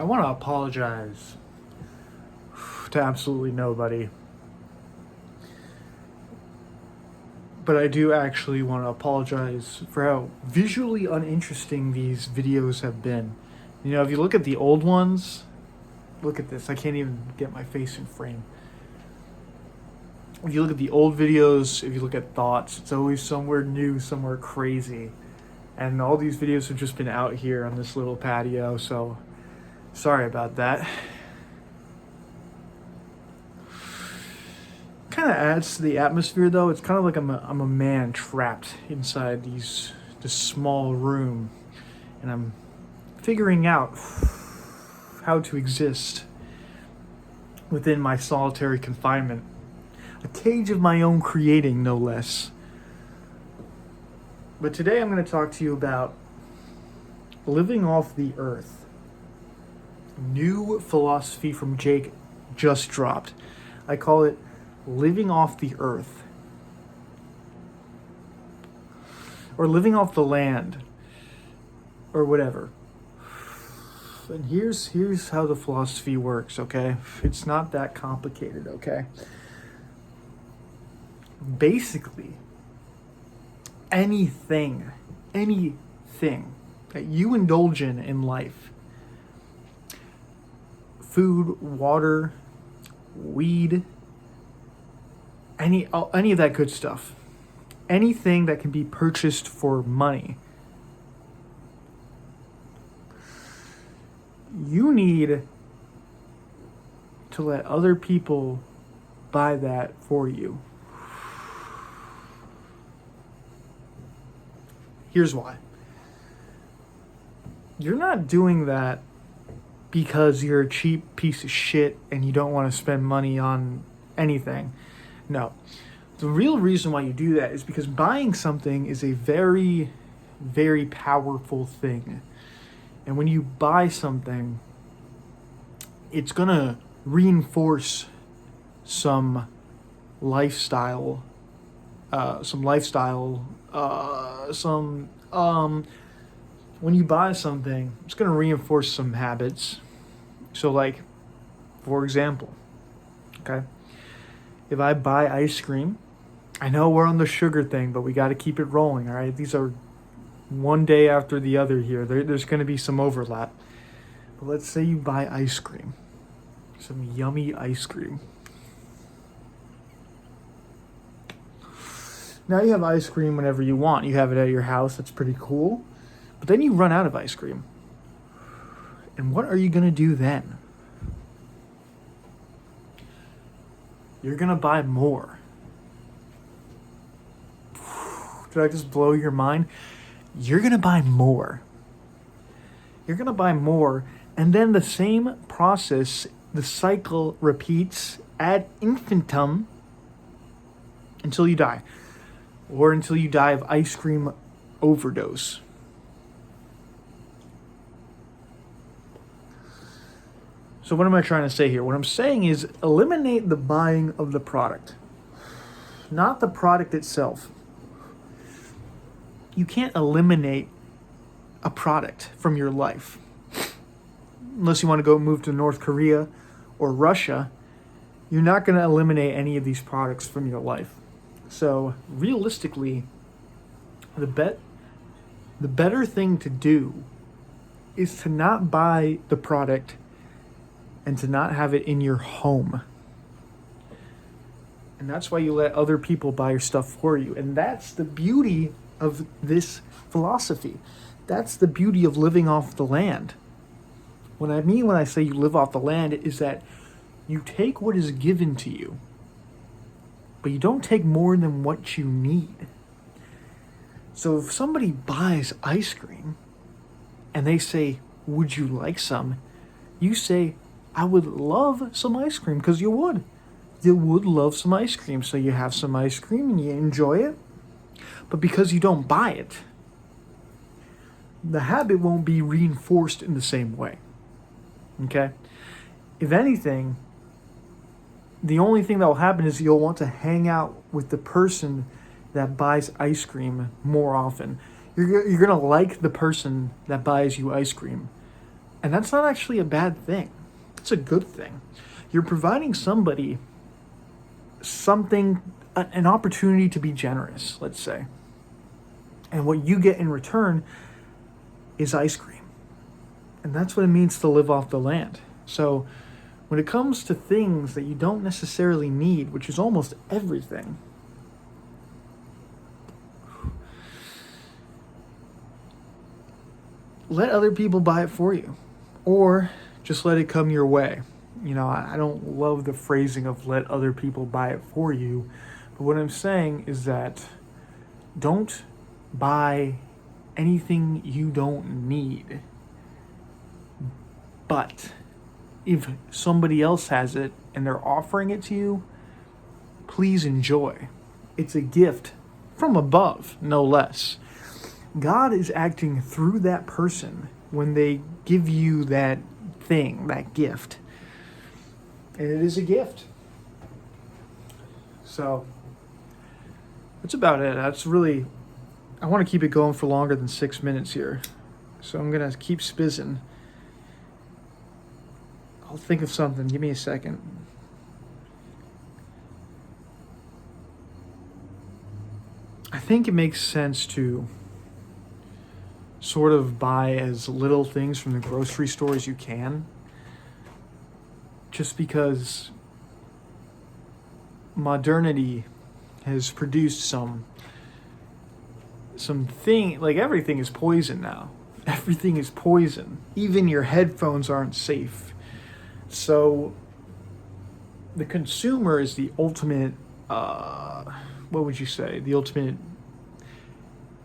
I want to apologize to absolutely nobody, but I do actually want to apologize for how visually uninteresting these videos have been. You know, if you look at the old ones, look at this. I can't even get my face in frame. If you look at the old videos, if you look at thoughts, it's always somewhere new, somewhere crazy. And all these videos have just been out here on this little patio, so sorry about that. Kind of adds to the atmosphere, though. It's kind of like I'm a man trapped inside this small room, and I'm figuring out how to exist within my solitary confinement. A cage of my own creating, no less. But today I'm going to talk to you about living off the earth. New philosophy from Jake just dropped. I call it living off the earth. Or living off the land. Or whatever. And here's how the philosophy works, okay? It's not that complicated, okay? Basically, anything that you indulge in life, food, water, weed, any of that good stuff, anything that can be purchased for money, you need to let other people buy that for you. Here's why. You're not doing that because you're a cheap piece of shit and you don't want to spend money on anything. No. The real reason why you do that is because buying something is a very, very powerful thing. And when you buy something, it's going to reinforce some lifestyle, when you buy something, it's going to reinforce some habits. So like, for example, okay, if I buy ice cream, I know we're on the sugar thing, but we got to keep it rolling, all right? These are one day after the other here. There's going to be some overlap. But let's say you buy ice cream, some yummy ice cream. Now you have ice cream whenever you want. You have it at your house. That's pretty cool. But then you run out of ice cream. And what are you going to do then? You're going to buy more. Did I just blow your mind? You're going to buy more. You're going to buy more. And then the same process, the cycle repeats ad infinitum until you die. Or until you die of ice cream overdose. So what am I trying to say here? What I'm saying is eliminate the buying of the product. Not the product itself. You can't eliminate a product from your life. Unless you want to go move to North Korea or Russia, you're not going to eliminate any of these products from your life. So realistically, the better thing to do is to not buy the product and to not have it in your home. And that's why you let other people buy your stuff for you. And that's the beauty of this philosophy. That's the beauty of living off the land. What I mean when I say you live off the land is that you take what is given to you, but you don't take more than what you need. So if somebody buys ice cream and they say, "Would you like some?" You say, "I would love some ice cream," because you would. You would love some ice cream. So you have some ice cream and you enjoy it. But because you don't buy it, the habit won't be reinforced in the same way. Okay? If anything, the only thing that will happen is you'll want to hang out with the person that buys ice cream more often. You're going to like the person that buys you ice cream And that's not actually a bad thing. It's a good thing. You're providing somebody something, an opportunity to be generous, let's say. And what you get in return is ice cream. And that's what it means to live off the land. So when it comes to things that you don't necessarily need, which is almost everything, let other people buy it for you. Or just let it come your way. You know, I don't love the phrasing of let other people buy it for you. But what I'm saying is that don't buy anything you don't need. But if somebody else has it and they're offering it to you, please enjoy. It's a gift from above, no less. God is acting through that person when they give you that thing, that gift. And it is a gift. So that's about it. That's really, I want to keep it going for longer than 6 minutes here. So I'm going to keep spizzing. I'll think of something. Give me a second. I think it makes sense to sort of buy as little things from the grocery store as you can. Just because modernity has produced some thing, like everything is poison now. Everything is poison. Even your headphones aren't safe. So the consumer is the ultimate, what would you say? The ultimate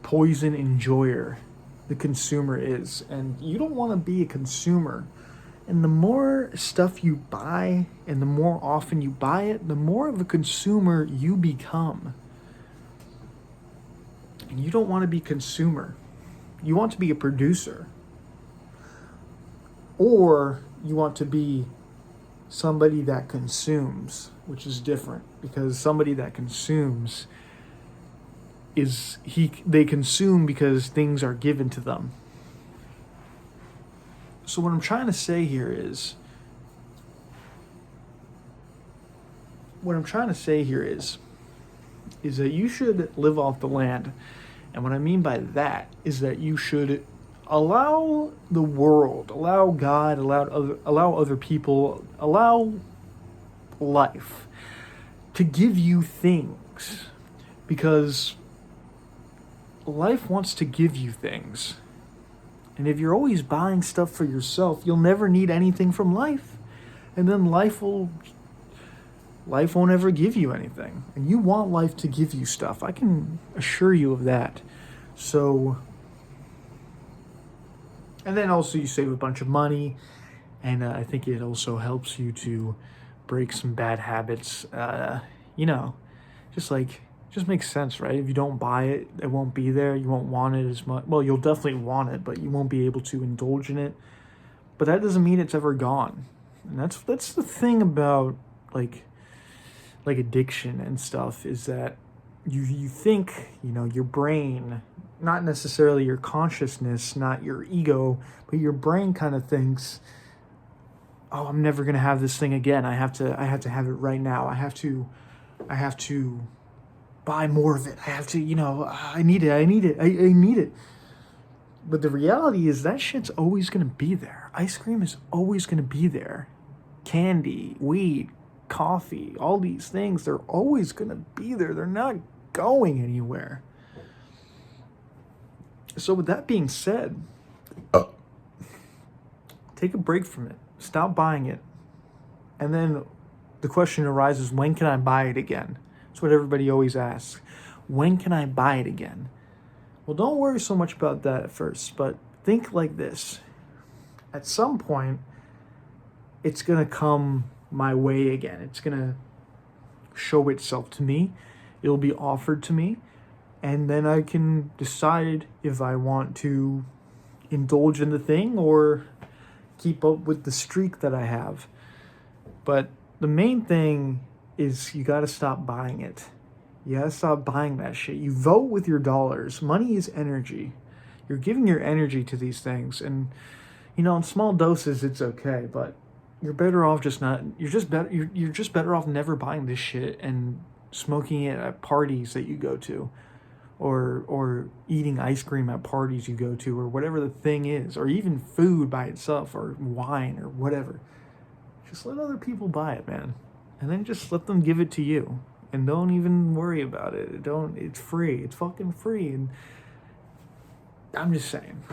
poison enjoyer. The consumer is. And you don't want to be a consumer. And the more stuff you buy and the more often you buy it, the more of a consumer you become. And you don't want to be a consumer. You want to be a producer. Or you want to be somebody that consumes, which is different, because somebody that consumes they consume because things are given to them. So what I'm trying to say here is that you should live off the land. And what I mean by that is that you should allow the world, allow God, allow other people, allow life to give you things, because life wants to give you things. And if you're always buying stuff for yourself, you'll never need anything from life. And then life won't ever give you anything. And you want life to give you stuff. I can assure you of that. So, and then also you save a bunch of money. And I think it also helps you to break some bad habits. Just makes sense, right? If you don't buy it, it won't be there. You won't want it as much. Well, you'll definitely want it, but you won't be able to indulge in it. But that doesn't mean it's ever gone. And that's the thing about like addiction and stuff, is that you think, your brain, not necessarily your consciousness, not your ego, but your brain kind of thinks, oh, I'm never going to have this thing again. I have to have it right now. I have to buy more of it. I have to, I need it. But the reality is that shit's always going to be there. Ice cream is always going to be there. Candy, weed, coffee, all these things, they're always going to be there. They're not going anywhere. So with that being said, take a break from it. Stop buying it. And then the question arises, when can I buy it again? That's what everybody always asks. When can I buy it again? Well, don't worry so much about that at first, but think like this. At some point, it's going to come my way again. It's going to show itself to me. It'll be offered to me. And then I can decide if I want to indulge in the thing or keep up with the streak that I have. But the main thing is you got to stop buying it. You got to stop buying that shit. You vote with your dollars. Money is energy. You're giving your energy to these things. And, You know, in small doses it's okay, but you're better off just not. You're just better off never buying this shit and smoking it at parties that you go to, or eating ice cream at parties you go to, or whatever the thing is, or even food by itself, or wine, or whatever. Just let other people buy it, man, and then just let them give it to you, and don't even worry about it. Don't. It's free. It's fucking free, and I'm just saying.